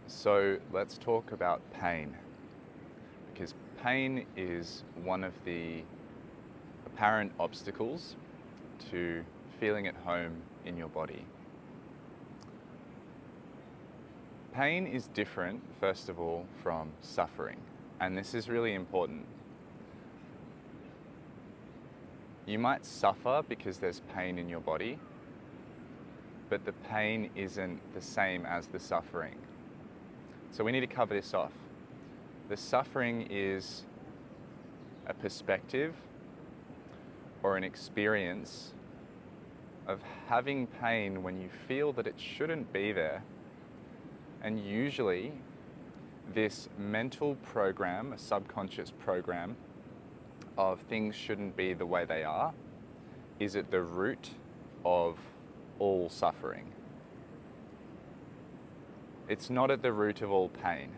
So let's talk about pain, because pain is one of the apparent obstacles to feeling at home in your body. Pain is different, first of all, from suffering, and this is really important. You might suffer because there's pain in your body, but the pain isn't the same as the suffering. So we need to cover this off. The suffering is a perspective or an experience of having pain when you feel that it shouldn't be there. And usually this mental program, a subconscious program of things shouldn't be the way they are, is at the root of all suffering. It's not at the root of all pain.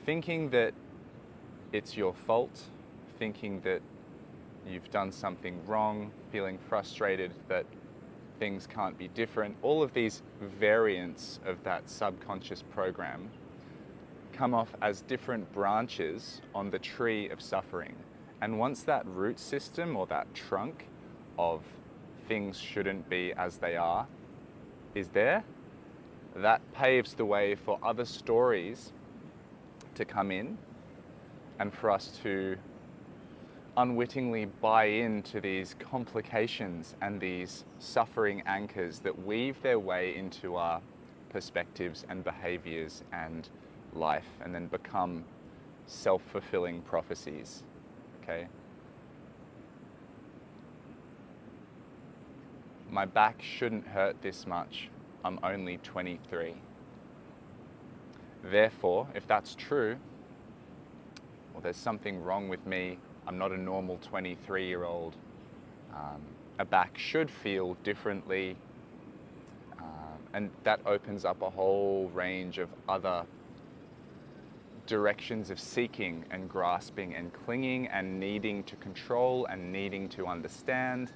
Thinking that it's your fault, thinking that you've done something wrong, feeling frustrated that things can't be different, all of these variants of that subconscious program come off as different branches on the tree of suffering. And once that root system or that trunk of things shouldn't be as they are is there, that paves the way for other stories to come in and for us to unwittingly buy into these complications and these suffering anchors that weave their way into our perspectives and behaviors and life, and then become self-fulfilling prophecies. Okay? My back shouldn't hurt this much. I'm only 23. Therefore, if that's true, well, there's something wrong with me. I'm not a normal 23-year-old. A back should feel differently. And that opens up a whole range of other directions of seeking and grasping and clinging and needing to control and needing to understand,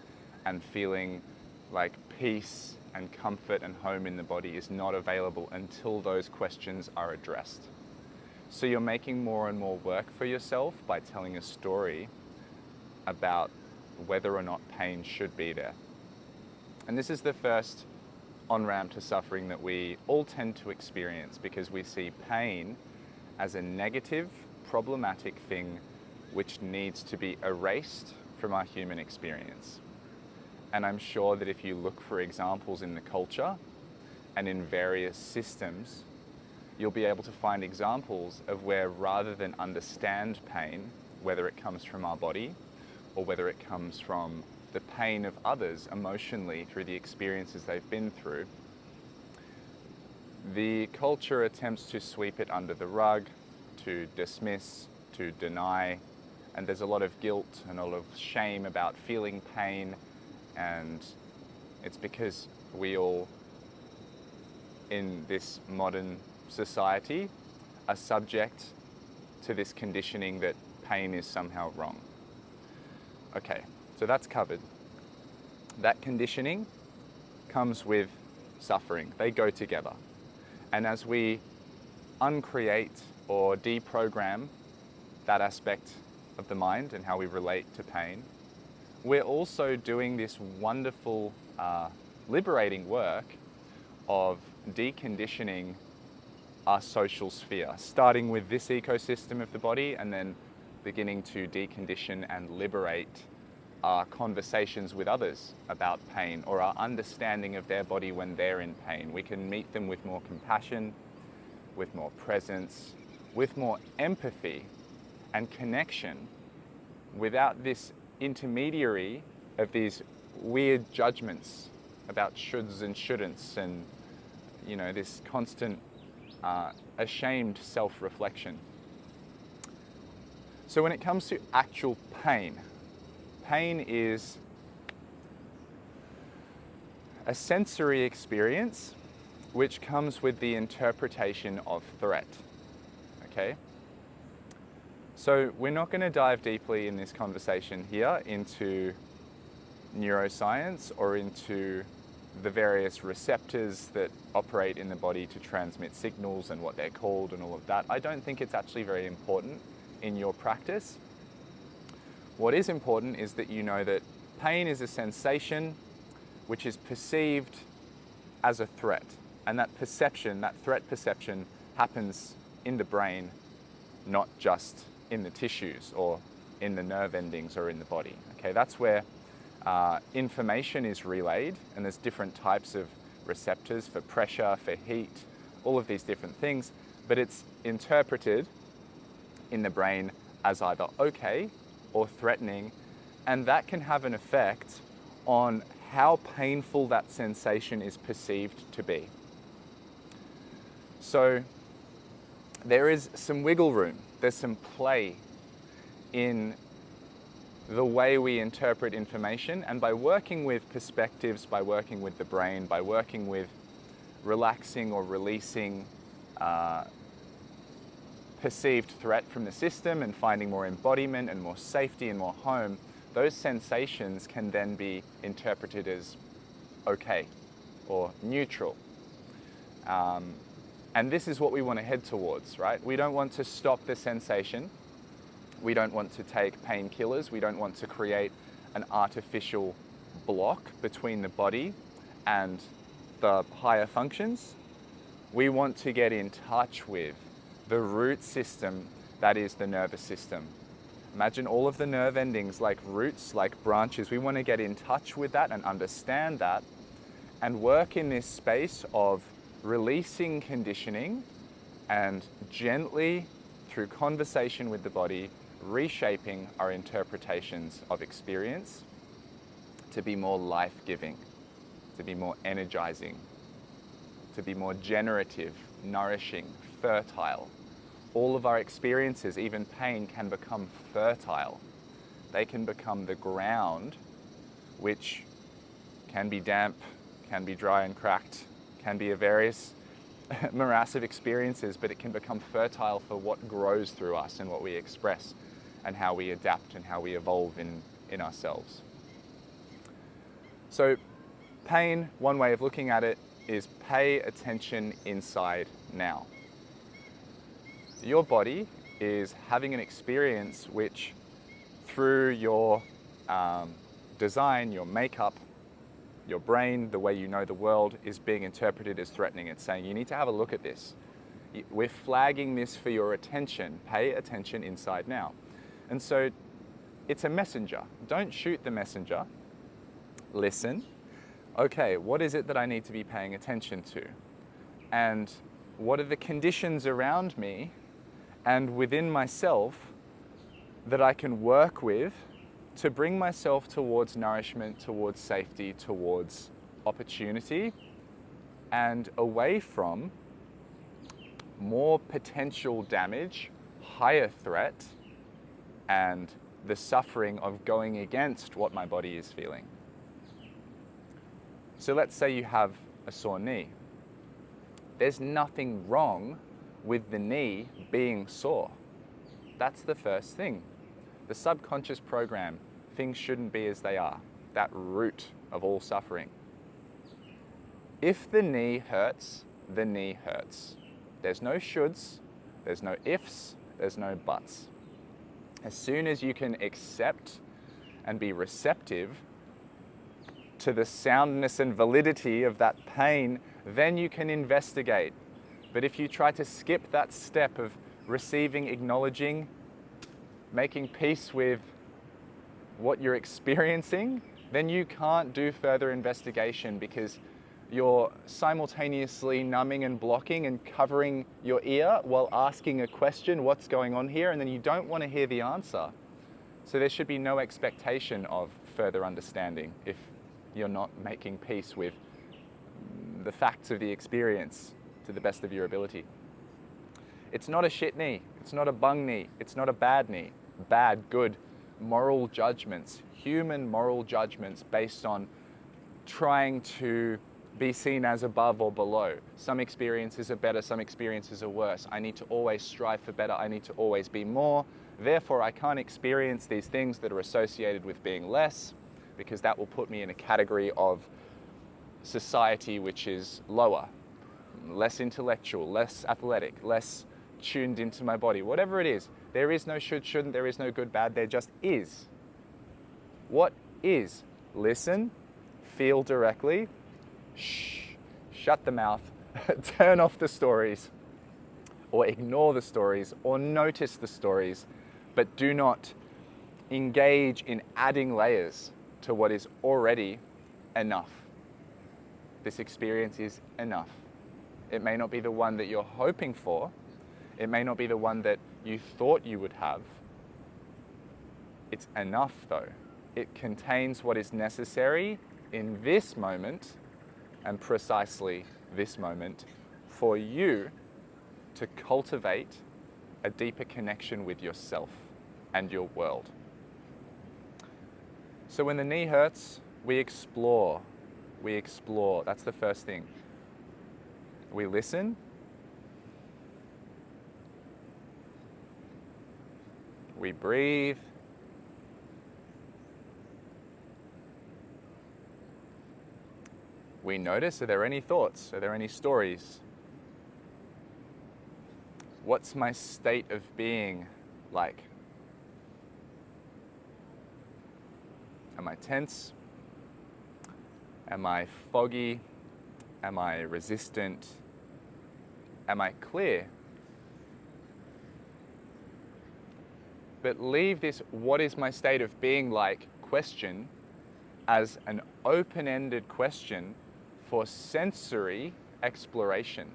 and feeling like peace and comfort and home in the body is not available until those questions are addressed. So you're making more and more work for yourself by telling a story about whether or not pain should be there. And this is the first on-ramp to suffering that we all tend to experience, because we see pain as a negative, problematic thing which needs to be erased from our human experience. And I'm sure that if you look for examples in the culture and in various systems, you'll be able to find examples of where, rather than understand pain, whether it comes from our body or whether it comes from the pain of others emotionally through the experiences they've been through, the culture attempts to sweep it under the rug, to dismiss, to deny, and there's a lot of guilt and a lot of shame about feeling pain. And it's because we all, in this modern society, are subject to this conditioning that pain is somehow wrong. Okay, so that's covered. That conditioning comes with suffering. They go together. And as we uncreate or deprogram that aspect of the mind and how we relate to pain, we're also doing this wonderful, liberating work of deconditioning our social sphere, starting with this ecosystem of the body and then beginning to decondition and liberate our conversations with others about pain, or our understanding of their body when they're in pain. We can meet them with more compassion, with more presence, with more empathy and connection, without this intermediary of these weird judgments about shoulds and shouldn'ts, and this constant ashamed self-reflection. So when it comes to actual pain, pain is a sensory experience which comes with the interpretation of threat. Okay? So we're not going to dive deeply in this conversation here into neuroscience or into the various receptors that operate in the body to transmit signals and what they're called and all of that, I don't think it's actually very important in your practice. What is important is that you know that pain is a sensation which is perceived as a threat. And that perception, that threat perception, happens in the brain, not just in the tissues or in the nerve endings or in the body. Okay, that's where information is relayed, and there's different types of receptors for pressure, for heat, all of these different things, but it's interpreted in the brain as either okay or threatening, and that can have an effect on how painful that sensation is perceived to be. So there is some wiggle room, there's some play in the way we interpret information, and by working with perspectives, by working with the brain, by working with relaxing or releasing perceived threat from the system and finding more embodiment and more safety and more home, those sensations can then be interpreted as okay or neutral. And this is what we want to head towards, right? We don't want to stop the sensation. We don't want to take painkillers. We don't want to create an artificial block between the body and the higher functions. We want to get in touch with the root system that is the nervous system. Imagine all of the nerve endings like roots, like branches. We want to get in touch with that and understand that and work in this space of releasing conditioning and gently, through conversation with the body, reshaping our interpretations of experience to be more life-giving, to be more energizing, to be more generative, nourishing, fertile. All of our experiences, even pain, can become fertile. They can become the ground, which can be damp, can be dry and cracked, can be a various morass of experiences, but it can become fertile for what grows through us and what we express and how we adapt and how we evolve in ourselves. So pain, one way of looking at it is pay attention inside now. Your body is having an experience which, through your design, your makeup, your brain, the way you know the world, is being interpreted as threatening. It's saying you need to have a look at this. We're flagging this for your attention. Pay attention inside now. And so it's a messenger. Don't shoot the messenger. Listen. Okay, what is it that I need to be paying attention to? And what are the conditions around me and within myself that I can work with to bring myself towards nourishment, towards safety, towards opportunity, and away from more potential damage, higher threat, and the suffering of going against what my body is feeling. So let's say you have a sore knee. There's nothing wrong with the knee being sore. That's the first thing. The subconscious program, things shouldn't be as they are, that root of all suffering. If the knee hurts, the knee hurts. There's no shoulds, there's no ifs, there's no buts. As soon as you can accept and be receptive to the soundness and validity of that pain, then you can investigate. But if you try to skip that step of receiving, acknowledging, making peace with what you're experiencing, then you can't do further investigation because you're simultaneously numbing and blocking and covering your ear while asking a question, what's going on here? And then you don't want to hear the answer. So there should be no expectation of further understanding if you're not making peace with the facts of the experience to the best of your ability. It's not a shit knee. It's not a bung knee. It's not a bad knee. Bad, good, moral judgments, human moral judgments based on trying to be seen as above or below. Some experiences are better, some experiences are worse. I need to always strive for better. I need to always be more. Therefore, I can't experience these things that are associated with being less, because that will put me in a category of society which is lower, less intellectual, less athletic, less tuned into my body, whatever it is. There is no should, shouldn't, there is no good, bad, there just is. What is? Listen, feel directly, shut the mouth, turn off the stories, or ignore the stories, or notice the stories, but do not engage in adding layers to what is already enough. This experience is enough. It may not be the one that you're hoping for. It may not be the one that you thought you would have. It's enough though. It contains what is necessary in this moment, and precisely this moment, for you to cultivate a deeper connection with yourself and your world. So when the knee hurts, we explore. We explore. That's the first thing. We listen. We breathe. We notice, are there any thoughts? Are there any stories? What's my state of being like? Am I tense? Am I foggy? Am I resistant? Am I clear? But leave this "what is my state of being like" question as an open-ended question for sensory exploration.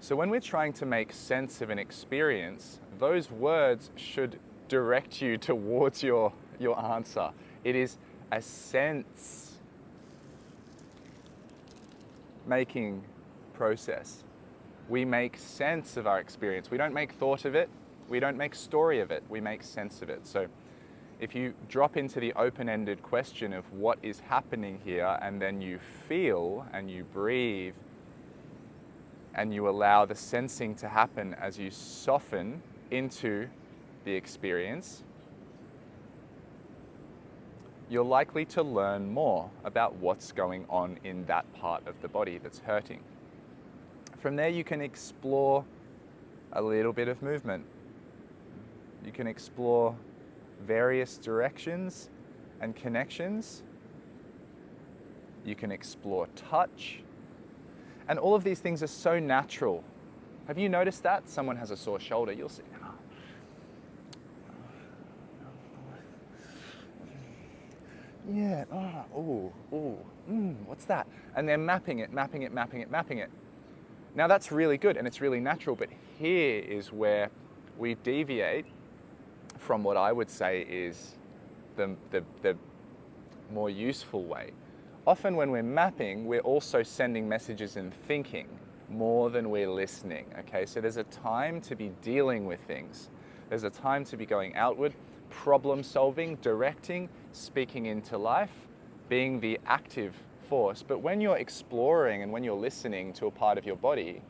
So when we're trying to make sense of an experience, those words should direct you towards your answer. It is a sense-making process. We make sense of our experience. We don't make thought of it. We don't make story of it. We make sense of it. So if you drop into the open-ended question of what is happening here, and then you feel and you breathe and you allow the sensing to happen as you soften into the experience, you're likely to learn more about what's going on in that part of the body that's hurting. From there, you can explore a little bit of movement. You can explore various directions and connections. You can explore touch. And all of these things are so natural. Have you noticed that? Someone has a sore shoulder, you'll say, oh. Yeah, what's that? And they're mapping it. Now that's really good and it's really natural, but here is where we deviate from what I would say is the more useful way. Often when we're mapping, we're also sending messages and thinking more than we're listening, okay? So there's a time to be dealing with things. There's a time to be going outward, problem solving, directing, speaking into life, being the active force. But when you're exploring and when you're listening to a part of your body,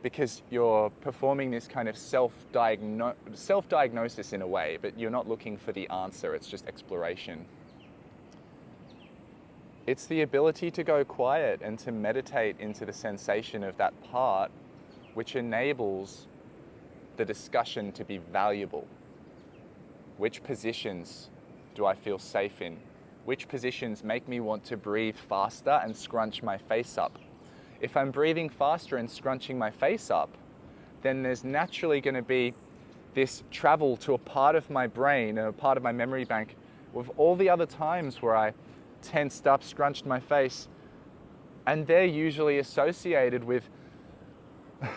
because you're performing this kind of self-diagnosis in a way, but you're not looking for the answer, it's just exploration. It's the ability to go quiet and to meditate into the sensation of that part, which enables the discussion to be valuable. Which positions do I feel safe in? Which positions make me want to breathe faster and scrunch my face up? If I'm breathing faster and scrunching my face up, then there's naturally going to be this travel to a part of my brain, a part of my memory bank, with all the other times where I tensed up, scrunched my face, and they're usually associated with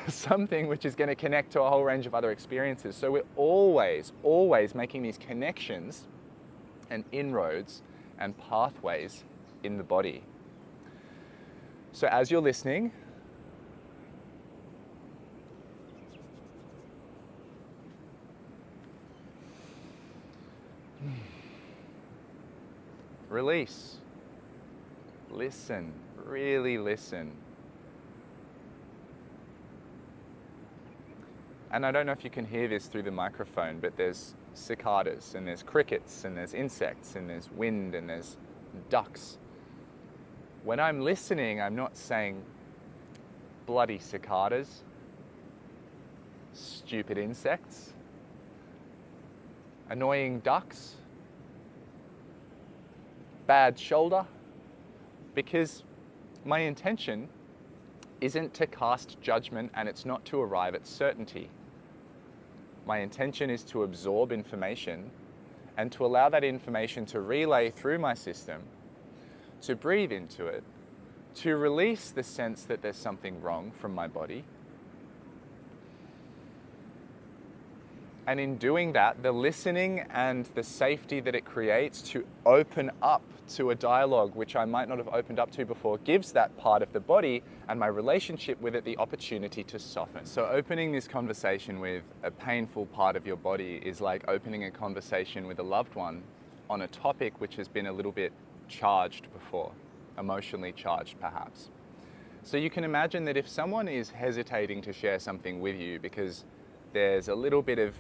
something which is going to connect to a whole range of other experiences. So we're always making these connections and inroads and pathways in the body. So as you're listening, release, listen, really listen. And I don't know if you can hear this through the microphone, but there's cicadas and there's crickets and there's insects and there's wind and there's ducks. When I'm listening, I'm not saying bloody cicadas, stupid insects, annoying ducks, bad shoulder, because my intention isn't to cast judgment and it's not to arrive at certainty. My intention is to absorb information and to allow that information to relay through my system, to breathe into it, to release the sense that there's something wrong from my body. And in doing that, the listening and the safety that it creates to open up to a dialogue which I might not have opened up to before gives that part of the body and my relationship with it the opportunity to soften. So opening this conversation with a painful part of your body is like opening a conversation with a loved one on a topic which has been a little bit charged before, emotionally charged perhaps. So you can imagine that if someone is hesitating to share something with you because there's a little bit of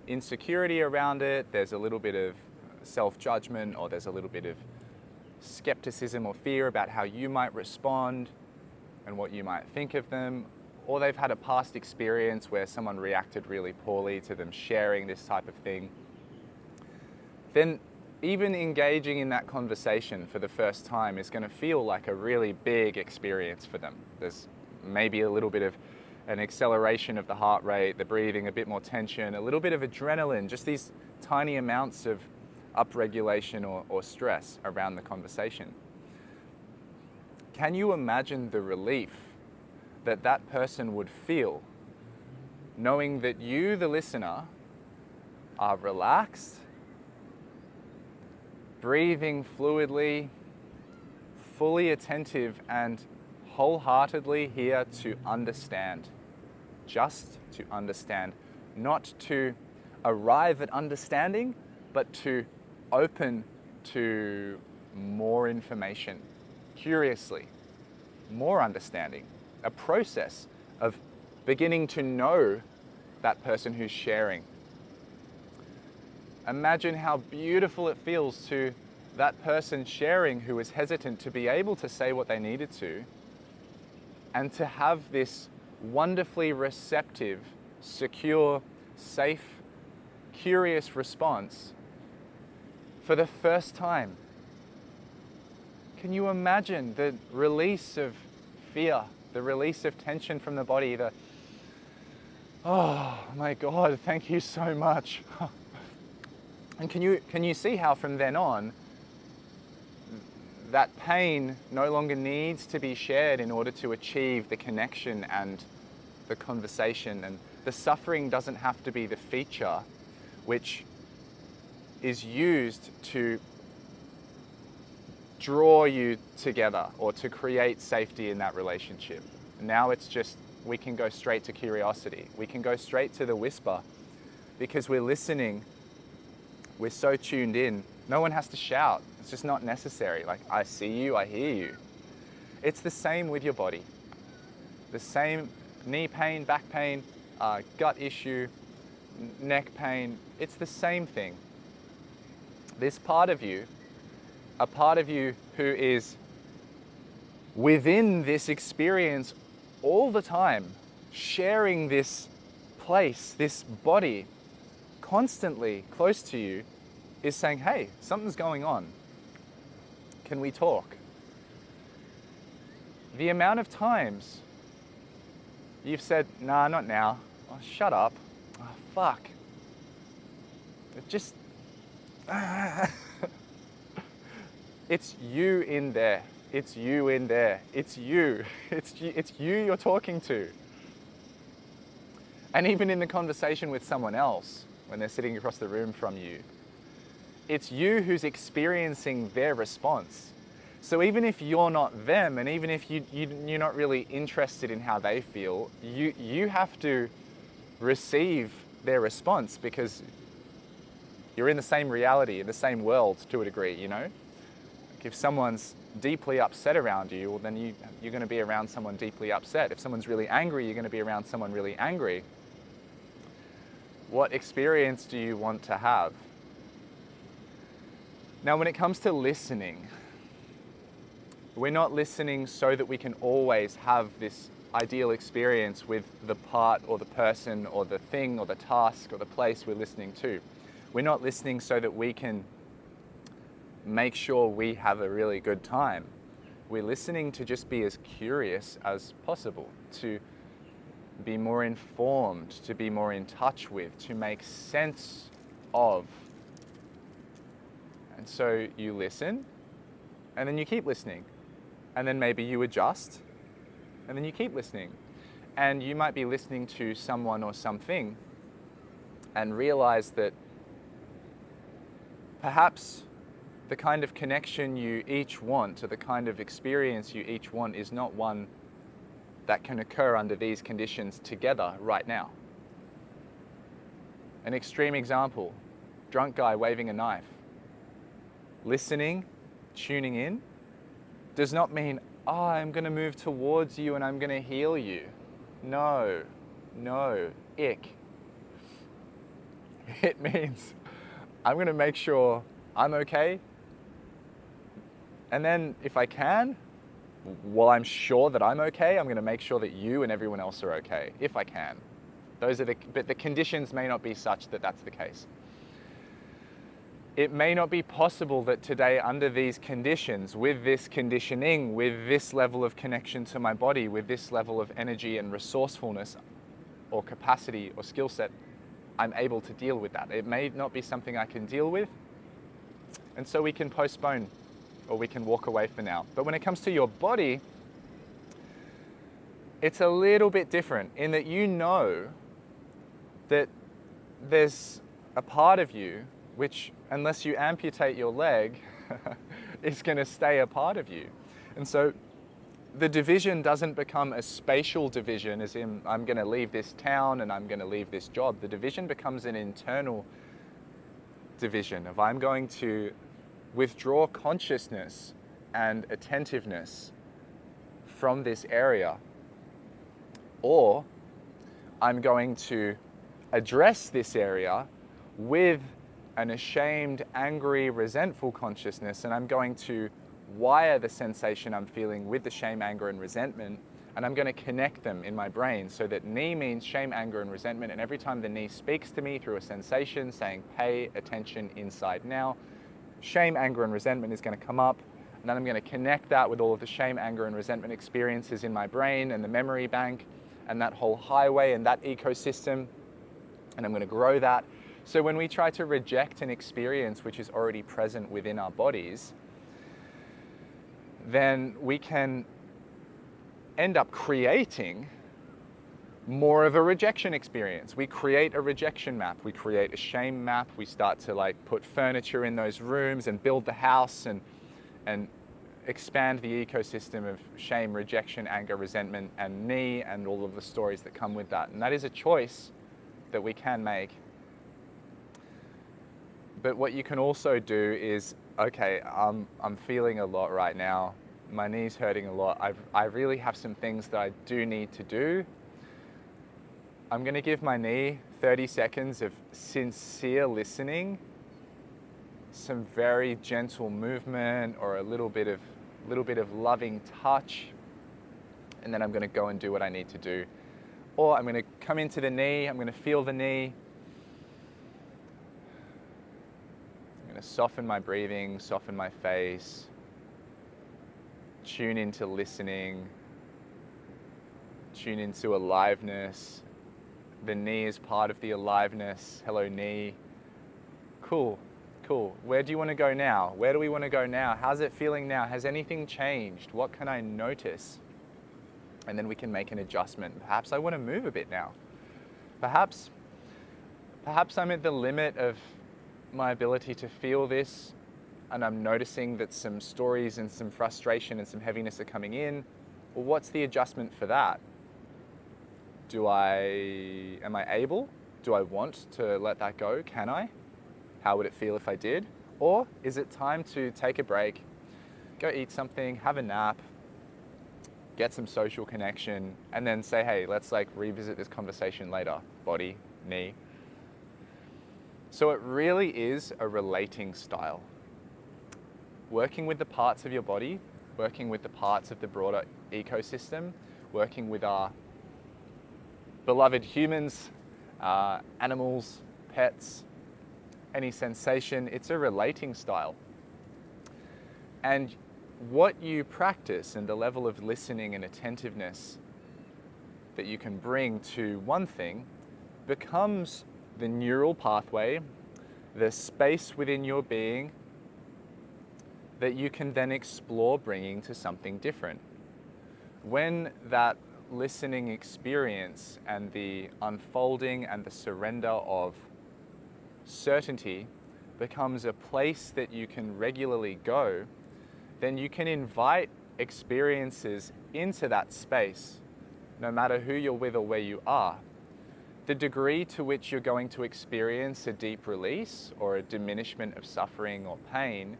insecurity around it, there's a little bit of self-judgment, or there's a little bit of skepticism or fear about how you might respond and what you might think of them, or they've had a past experience where someone reacted really poorly to them sharing this type of thing, then even engaging in that conversation for the first time is going to feel like a really big experience for them. There's maybe a little bit of an acceleration of the heart rate, the breathing, a bit more tension, a little bit of adrenaline, just these tiny amounts of upregulation or stress around the conversation. Can you imagine the relief that that person would feel knowing that you, the listener, are relaxed, breathing fluidly, fully attentive, and wholeheartedly here to understand, just to understand, not to arrive at understanding, but to open to more information, curiously, more understanding, a process of beginning to know that person who's sharing. Imagine how beautiful it feels to that person sharing who was hesitant to be able to say what they needed to, and to have this wonderfully receptive, secure, safe, curious response for the first time. Can you imagine the release of fear, the release of tension from the body, the, oh my God, thank you so much. And can you see how from then on, that pain no longer needs to be shared in order to achieve the connection and the conversation, and the suffering doesn't have to be the feature which is used to draw you together or to create safety in that relationship. Now it's just, we can go straight to curiosity. We can go straight to the whisper because we're listening. We're so tuned in. No one has to shout. It's just not necessary. Like, I see you, I hear you. It's the same with your body. The same knee pain, back pain, gut issue, neck pain. It's the same thing. This part of you, a part of you who is within this experience all the time, sharing this place, this body, constantly close to you, is saying, hey, something's going on. Can we talk? The amount of times you've said, nah, not now. Oh, shut up. Oh, fuck. It just... It's you in there. It's you in there. It's you. It's you you're talking to. And even in the conversation with someone else, when they're sitting across the room from you, it's you who's experiencing their response. So even if you're not them, and even if you're not really interested in how they feel, you have to receive their response because you're in the same reality, in the same world to a degree, you know? Like if someone's deeply upset around you, well then you're going to be around someone deeply upset. If someone's really angry, you're going to be around someone really angry. What experience do you want to have? Now, when it comes to listening, We're not listening so that we can always have this ideal experience with the part or the person or the thing or the task or the place we're listening to. We're not listening so that we can make sure we have a really good time. We're listening to just be as curious as possible, to be more informed, to be more in touch with, to make sense of. And so you listen, and then you keep listening. And then maybe you adjust, and then you keep listening. And you might be listening to someone or something and realize that perhaps the kind of connection you each want, or the kind of experience you each want, is not one that can occur under these conditions together right now. An extreme example, drunk guy waving a knife. Listening, tuning in, does not mean, oh, I'm going to move towards you and I'm going to heal you. No, ick. It means I'm going to make sure I'm okay. And then if I can, while I'm sure that I'm okay, I'm going to make sure that you and everyone else are okay, if I can. But the conditions may not be such that that's the case. It may not be possible that today, under these conditions, with this conditioning, with this level of connection to my body, with this level of energy and resourcefulness or capacity or skill set, I'm able to deal with that. It may not be something I can deal with, and so we can postpone or we can walk away for now. But when it comes to your body, it's a little bit different in that you know that there's a part of you which, unless you amputate your leg, is going to stay a part of you. And so the division doesn't become a spatial division, as in I'm going to leave this town and I'm going to leave this job. The division becomes an internal division of I'm going to withdraw consciousness and attentiveness from this area, or I'm going to address this area with an ashamed, angry, resentful consciousness, and I'm going to wire the sensation I'm feeling with the shame, anger, and resentment, and I'm going to connect them in my brain so that knee means shame, anger, and resentment, and every time the knee speaks to me through a sensation saying pay attention inside now, shame, anger, and resentment is going to come up, and then I'm going to connect that with all of the shame, anger, and resentment experiences in my brain and the memory bank and that whole highway and that ecosystem, and I'm going to grow that. So when we try to reject an experience which is already present within our bodies, then we can end up creating more of a rejection experience. We create a rejection map, we create a shame map, we start to put furniture in those rooms and build the house and expand the ecosystem of shame, rejection, anger, resentment, and knee, and all of the stories that come with that. And that is a choice that we can make. But what you can also do is, okay, I'm feeling a lot right now. My knee's hurting a lot. I really have some things that I do need to do. I'm going to give my knee 30 seconds of sincere listening, some very gentle movement or a little bit of loving touch, and then I'm going to go and do what I need to do. Or I'm going to come into the knee, I'm going to feel the knee. I'm going to soften my breathing, soften my face, tune into listening, tune into aliveness. The knee is part of the aliveness. Hello, knee. Cool. Where do you want to go now? Where do we want to go now? How's it feeling now? Has anything changed? What can I notice? And then we can make an adjustment. Perhaps I want to move a bit now. Perhaps I'm at the limit of my ability to feel this, and I'm noticing that some stories and some frustration and some heaviness are coming in. Well, what's the adjustment for that? Am I able? Do I want to let that go? Can I? How would it feel if I did? Or is it time to take a break, go eat something, have a nap, get some social connection, and then say, hey, let's revisit this conversation later, body, knee. So it really is a relating style. Working with the parts of your body working with the parts of the broader ecosystem, working with our beloved humans, animals, pets, any sensation. It's a relating style. And what you practice and the level of listening and attentiveness that you can bring to one thing becomes the neural pathway, the space within your being that you can then explore bringing to something different. When that listening experience and the unfolding and the surrender of certainty becomes a place that you can regularly go, then you can invite experiences into that space, no matter who you're with or where you are. The degree to which you're going to experience a deep release or a diminishment of suffering or pain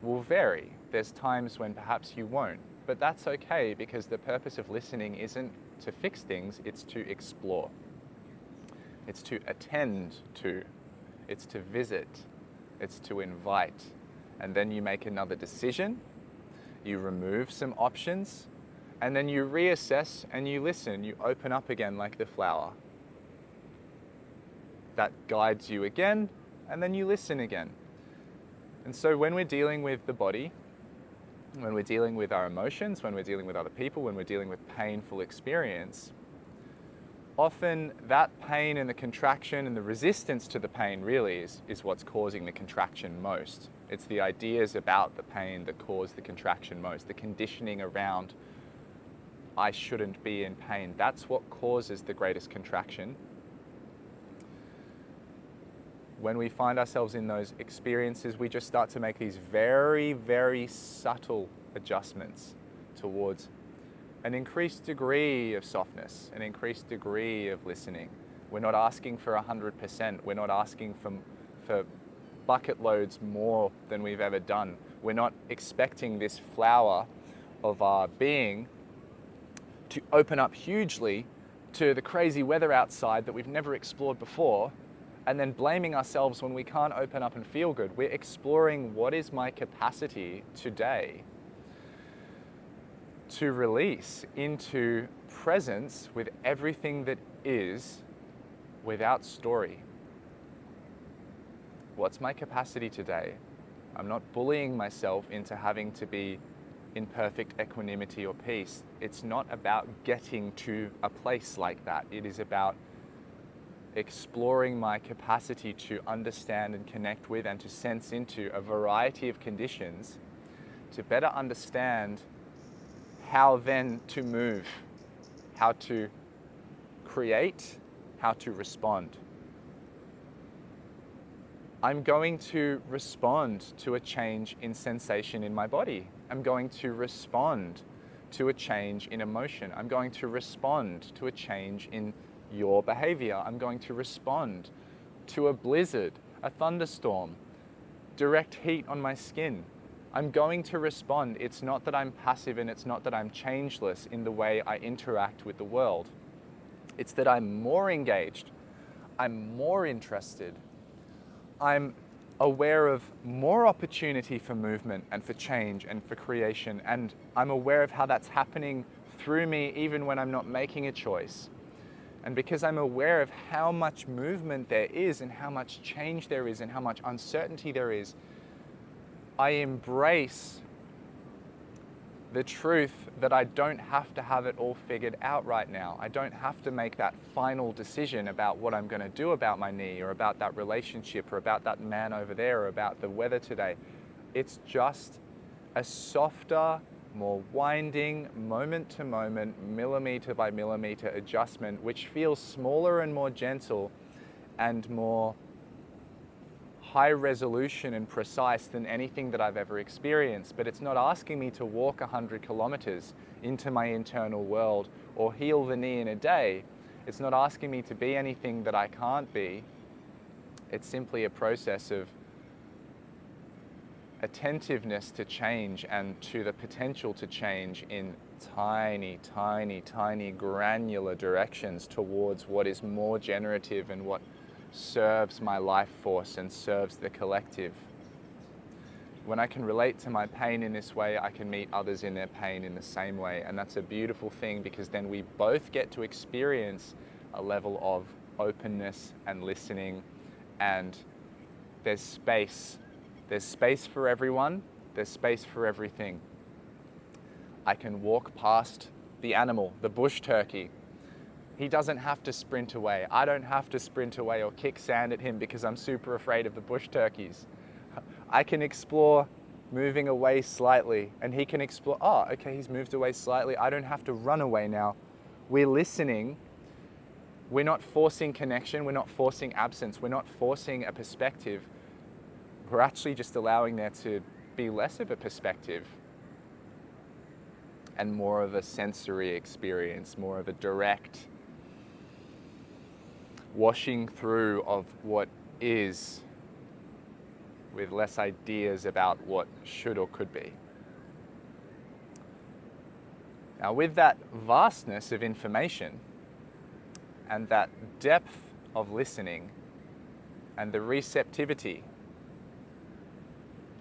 will vary. There's times when perhaps you won't, but that's okay, because the purpose of listening isn't to fix things, it's to explore. It's to attend to, it's to visit, it's to invite. And then you make another decision, you remove some options, and then you reassess and you listen, you open up again like the flower. That guides you again, and then you listen again. And so when we're dealing with the body, when we're dealing with our emotions, when we're dealing with other people, when we're dealing with painful experience, often that pain and the contraction and the resistance to the pain really is what's causing the contraction most. It's the ideas about the pain that cause the contraction most, the conditioning around I shouldn't be in pain. That's what causes the greatest contraction. When we find ourselves in those experiences, we just start to make these very, very subtle adjustments towards an increased degree of softness, an increased degree of listening. We're not asking for 100%. We're not asking for bucket loads more than we've ever done. We're not expecting this flower of our being to open up hugely to the crazy weather outside that we've never explored before, and then blaming ourselves when we can't open up and feel good. We're exploring, what is my capacity today to release into presence with everything that is, without story. What's my capacity today? I'm not bullying myself into having to be in perfect equanimity or peace. It's not about getting to a place like that. It is about exploring my capacity to understand and connect with and to sense into a variety of conditions to better understand how then to move, how to create, how to respond. I'm going to respond to a change in sensation in my body. I'm going to respond to a change in emotion. I'm going to respond to a change in your behavior. I'm going to respond to a blizzard, a thunderstorm, direct heat on my skin. I'm going to respond. It's not that I'm passive and it's not that I'm changeless in the way I interact with the world. It's that I'm more engaged. I'm more interested. I'm aware of more opportunity for movement and for change and for creation. And I'm aware of how that's happening through me even when I'm not making a choice. And because I'm aware of how much movement there is and how much change there is and how much uncertainty there is, I embrace the truth that I don't have to have it all figured out right now. I don't have to make that final decision about what I'm going to do about my knee or about that relationship or about that man over there or about the weather today. It's just a softer, more winding, moment to moment, millimeter by millimeter adjustment, which feels smaller and more gentle and more high resolution and precise than anything that I've ever experienced. But it's not asking me to walk 100 kilometers into my internal world or heal the knee in a day. It's not asking me to be anything that I can't be. It's simply a process of attentiveness to change and to the potential to change in tiny, tiny, tiny granular directions towards what is more generative and what serves my life force and serves the collective. When I can relate to my pain in this way, I can meet others in their pain in the same way. And that's a beautiful thing, because then we both get to experience a level of openness and listening, and there's space. There's space for everyone. There's space for everything. I can walk past the animal, the bush turkey. He doesn't have to sprint away. I don't have to sprint away or kick sand at him because I'm super afraid of the bush turkeys. I can explore moving away slightly, and he can explore, oh, okay, he's moved away slightly. I don't have to run away now. We're listening. We're not forcing connection. We're not forcing absence. We're not forcing a perspective. We're actually just allowing there to be less of a perspective and more of a sensory experience, more of a direct washing through of what is, with less ideas about what should or could be. Now, with that vastness of information and that depth of listening and the receptivity,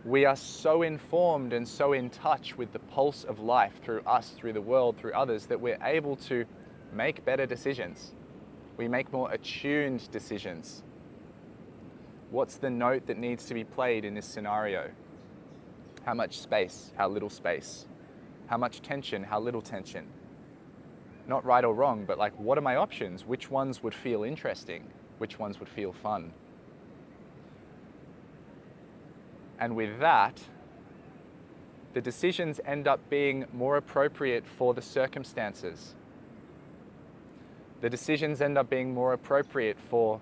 we are so informed and so in touch with the pulse of life through us, through the world, through others, that we're able to make better decisions. We make more attuned decisions. What's the note that needs to be played in this scenario? How much space? How little space? How much tension? How little tension? Not right or wrong, but like, what are my options? Which ones would feel interesting? Which ones would feel fun? And with that, the decisions end up being more appropriate for the circumstances. The decisions end up being more appropriate for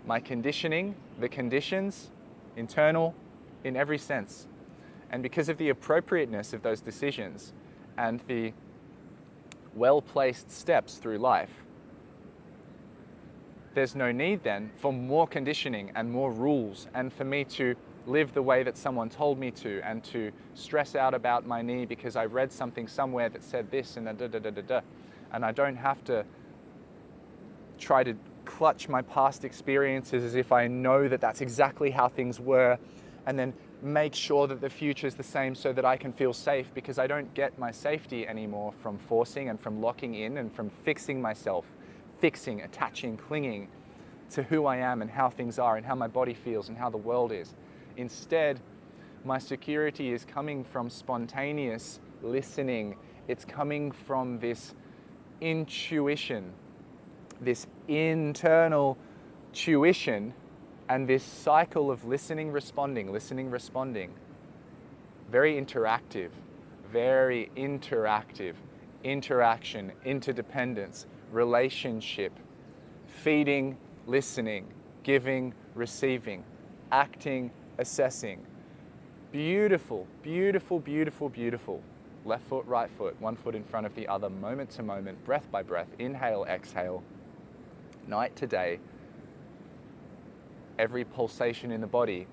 my conditioning, the conditions, internal, in every sense. And because of the appropriateness of those decisions and the well-placed steps through life, there's no need then for more conditioning and more rules, and for me to live the way that someone told me to, and to stress out about my knee because I read something somewhere that said this and da-da-da-da-da. And I don't have to try to clutch my past experiences as if I know that that's exactly how things were, and then make sure that the future is the same so that I can feel safe, because I don't get my safety anymore from forcing and from locking in and from fixing myself, attaching, clinging to who I am and how things are and how my body feels and how the world is. Instead, my security is coming from spontaneous listening. It's coming from this intuition, this internal tuition, and this cycle of listening, responding, very interactive, interaction, interdependence, relationship, feeding, listening, giving, receiving, acting, assessing. Beautiful, beautiful, beautiful, beautiful. Left foot, right foot, one foot in front of the other, moment to moment, breath by breath, inhale, exhale, night to day. Every pulsation in the body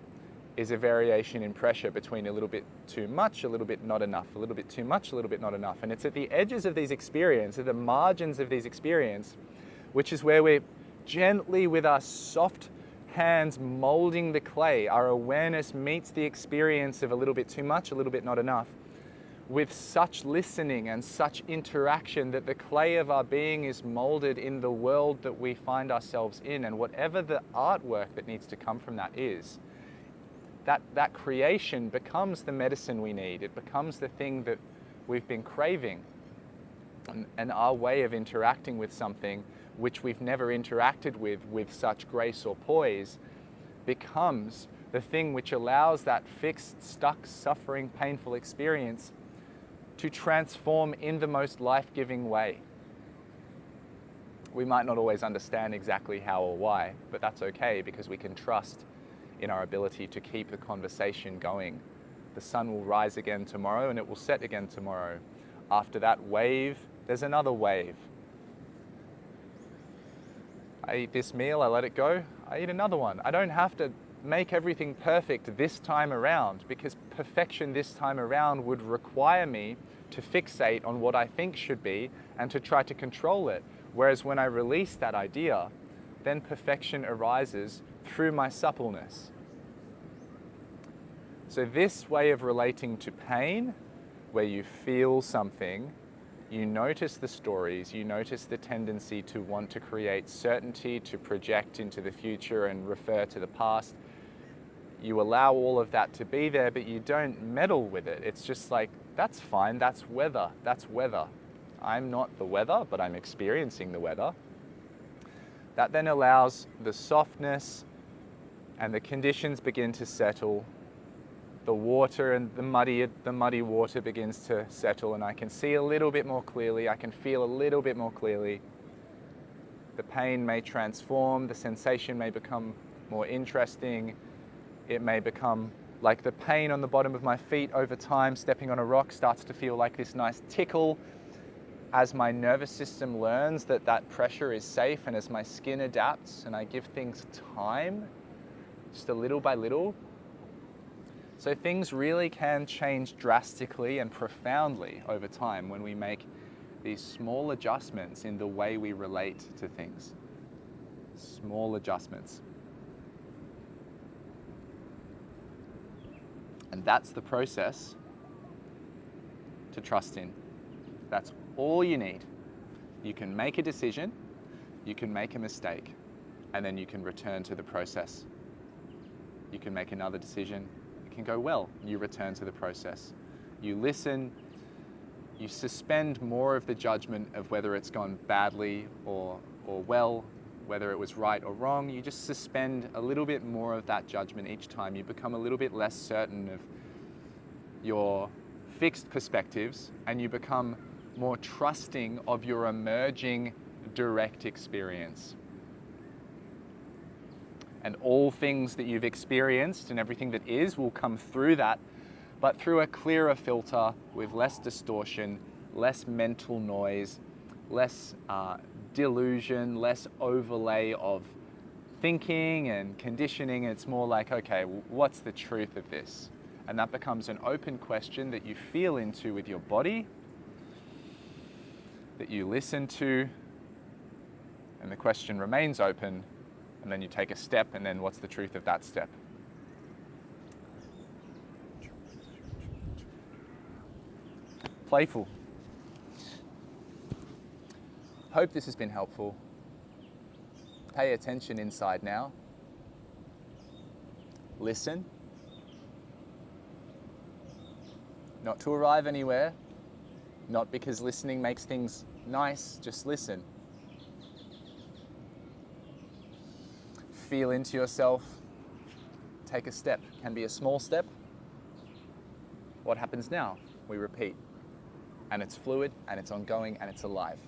is a variation in pressure between a little bit too much, a little bit not enough, a little bit too much, a little bit not enough. And it's at the edges of these experiences, at the margins of these experiences, which is where we're gently, with our soft hands, molding the clay. Our awareness meets the experience of a little bit too much, a little bit not enough, with such listening and such interaction that the clay of our being is molded in the world that we find ourselves in. And whatever the artwork that needs to come from that is, that creation becomes the medicine we need. It becomes the thing that we've been craving. And our way of interacting with something which we've never interacted with such grace or poise, becomes the thing which allows that fixed, stuck, suffering, painful experience to transform in the most life-giving way. We might not always understand exactly how or why, but that's okay, because we can trust in our ability to keep the conversation going. The sun will rise again tomorrow and it will set again tomorrow. After that wave, there's another wave. I eat this meal, I let it go, I eat another one. I don't have to make everything perfect this time around, because perfection this time around would require me to fixate on what I think should be and to try to control it. Whereas when I release that idea, then perfection arises through my suppleness. So this way of relating to pain, where you feel something, you notice the stories, you notice the tendency to want to create certainty, to project into the future and refer to the past. You allow all of that to be there, but you don't meddle with it. It's just like, that's fine, that's weather, that's weather. I'm not the weather, but I'm experiencing the weather. That then allows the softness and the conditions begin to settle. The water and the muddy water begins to settle, and I can see a little bit more clearly. I can feel a little bit more clearly. The pain may transform, the sensation may become more interesting. It may become like the pain on the bottom of my feet over time, stepping on a rock starts to feel like this nice tickle as my nervous system learns that that pressure is safe, and as my skin adapts and I give things time, just a little by little. So things really can change drastically and profoundly over time when we make these small adjustments in the way we relate to things. Small adjustments. And that's the process to trust in. That's all you need. You can make a decision, you can make a mistake, and then you can return to the process. You can make another decision, it can go well, you return to the process. You listen, you suspend more of the judgment of whether it's gone badly or well, whether it was right or wrong. You just suspend a little bit more of that judgment each time. You become a little bit less certain of your fixed perspectives, and you become more trusting of your emerging direct experience. And all things that you've experienced and everything that is will come through that, but through a clearer filter with less distortion, less mental noise, less delusion, less overlay of thinking and conditioning. It's more like, okay, what's the truth of this? And that becomes an open question that you feel into with your body, that you listen to, and the question remains open, and then you take a step, and then what's the truth of that step? Playful. Hope this has been helpful. Pay attention inside now. Listen. Not to arrive anywhere, not because listening makes things nice, just listen. Feel into yourself, take a step. Can be a small step. What happens now? We repeat. And it's fluid, and it's ongoing, and it's alive.